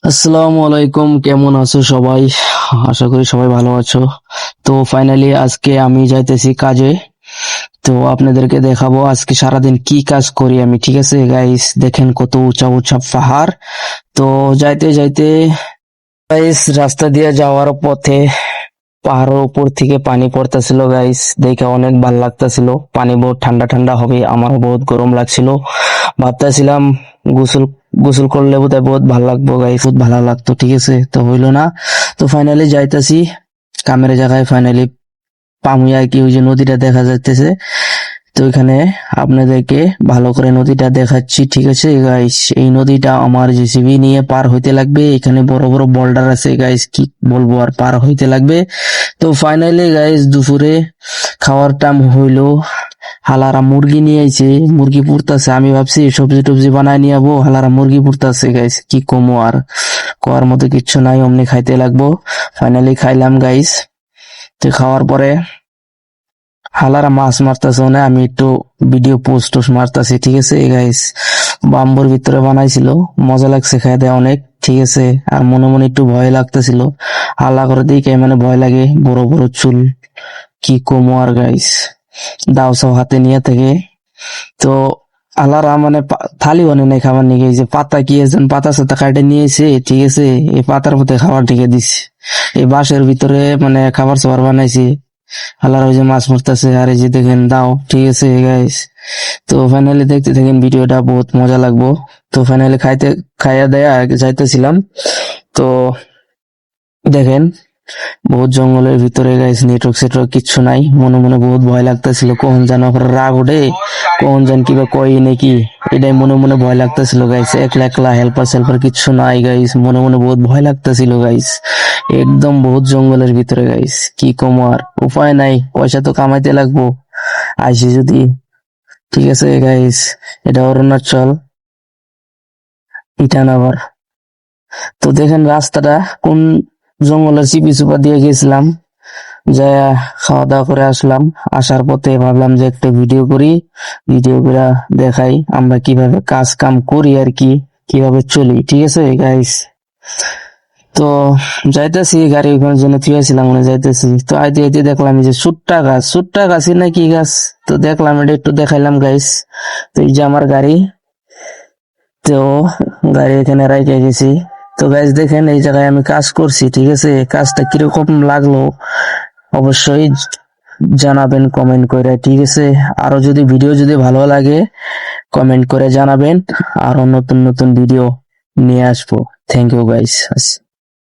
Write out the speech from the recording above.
আসসালামু আলাইকুম, কেমন আছো সবাই? আশা করি সবাই ভালো আছো। তো ফাইনালি আজকে আমি যাইতেছি কাজে। তো আপনাদেরকে দেখাবো আজকে সারাদিন কি কাজ করি আমি। ঠিক আছে গাইস, দেখেন কত উঁচা উঁচা পাহাড়। তো যাইতে যাইতে গাইস রাস্তা দিয়ে যাওয়ার পথে পাহাড়ের উপর থেকে পানি পড়তেছিল গাইস, দেখে অনেক ভালো লাগতেছিল। পানি বহুত ঠান্ডা ঠান্ডা হবে, আমার বহুত গরম লাগছিল। ভাবতেছিলাম গোসল গোসল করলে বোধহয় বহুত ভালো লাগবো গাইস, বহুত ভালো লাগতো। ঠিক আছে, তো হইলো না। তো ফাইনালি যাইতাছি কামের জায়গায়। ফাইনালি পামুই আর কি, ওই যে নদীটা দেখা যাইতেছে। তো এখানে আপনাদেরকে ভালো করে নদীটা দেখাচ্ছি। ঠিক আছে গাইস, এই নদীটা আমার জেসিবি নিয়ে পার হইতে লাগবে। এখানে বড় বড় বোল্ডার আছে গাইস, কি বলবো, আর পার হইতে লাগবে। তো ফাইনালি গাইস দুপুরে খাওয়ার টাইম হইলো। হালারা মুরগি নিয়ে আইছে, মুরগি পুড়তাছে। আমি ভাবছি সবজি টবজি বানায় নিয়ে যাবো, হালারা মুরগি পুড়তাছে গাইস, কি কমো আর, কোয়ার মতো কিচ্ছু নাই, অমনি খাইতে লাগবো। ফাইনালি খাইলাম গাইস। তো খাওয়ার পরে হালারা মাছ মারতেছে, না আমি একটু ভিডিও পোস্ট টোস্ট মারতাছি। ঠিক আছে গাইস, বাম্বুর ভিতরে বানাইছিল, মজা লাগছে খাইতে অনেক। ঠিক আছে, আর মনে মনে একটু ভয় লাগতেছিল। হাল্লা করে দিকে মানে ভয় লাগে, বড় বড় চুল, কি কমো আর গাইস। দাও সব হাতে নিয়ে থেকে। তো আলারা মানে থালি বানিয়ে নাই খাবার নিয়ে, এই যে পাতা কি একজন পাতা সাথে কাটে নিয়েছে। ঠিক আছে, এই পাতার মধ্যে খাবার ঢেকে দিছে। এই বাঁশের ভিতরে মানে খাবার সাবার বানাইছে। আল্লাহর ওই যে মাছ মারতেছে, আর এই যে দেখেন দাও। ঠিক আছে গাইস, তো ফাইনালি দেখতে থাকেন ভিডিওটা, বহুত মজা লাগবো। তো ফাইনালি খাইয়া দেয়া যাইতেছিলাম। তো দেখেন বহুত জঙ্গলের ভিতরে গাইস, নেটওয়ার্ক সেটওয়ার্ক কিচ্ছু নাই। মনে মনে বহুত ভয় লাগতেছিল, কখন যেন ওখানে রাগ ওঠে, কখন যেন কিবা কই নাকি, এটাই মনে মনে ভয় লাগতেছিল গাইস। একলা একলা হেল্পার সেল্পার কিচ্ছু নাই গাইস, মনে মনে বহুত ভয় লাগতেছিল গাইস। একদম বহুত জঙ্গলের ভিতরে গাইস, কি কম আর, উপায় নাই, পয়সা তো কামাইতে লাগবো আইসি যদি। ঠিক আছে গাইস, এটা অরুণাচল ইটানগর। তো দেখেন রাস্তাটা কোন জঙ্গলের চিপি চুপা দিয়ে গেছিলাম, যা খাওয়া দাওয়া করে আসলাম। আসার পথে ভাবলাম যে একটা ভিডিও করি, ভিডিও করে দেখাই আমরা কিভাবে কাজ কাম করি আর কি, কিভাবে চলি। ঠিক আছে গাইস, তো যাইতেছি গাড়ি ওখানে জন্য থুয়েছিলাম, মনে যাইতেছি। তো আইতে আইতে দেখলাম এই যে সুট্টা গাছই নাকি গাছ। তো দেখলাম, এটা একটু দেখাইলাম গাইস। তো এই যে আমার গাড়ি, তো গাড়ি এখানে রাইখে গেছি। তো গাইস দেখেন এই জায়গায় আমি কাজ করছি। ঠিক আছে, কাজটা কিরকম লাগলো অবশ্যই জানাবেন কমেন্ট করে। ঠিক আছে, আরো যদি ভিডিও যদি ভালো লাগে কমেন্ট করে জানাবেন, আরো নতুন নতুন ভিডিও নিয়ে আসবো। Thank you guys.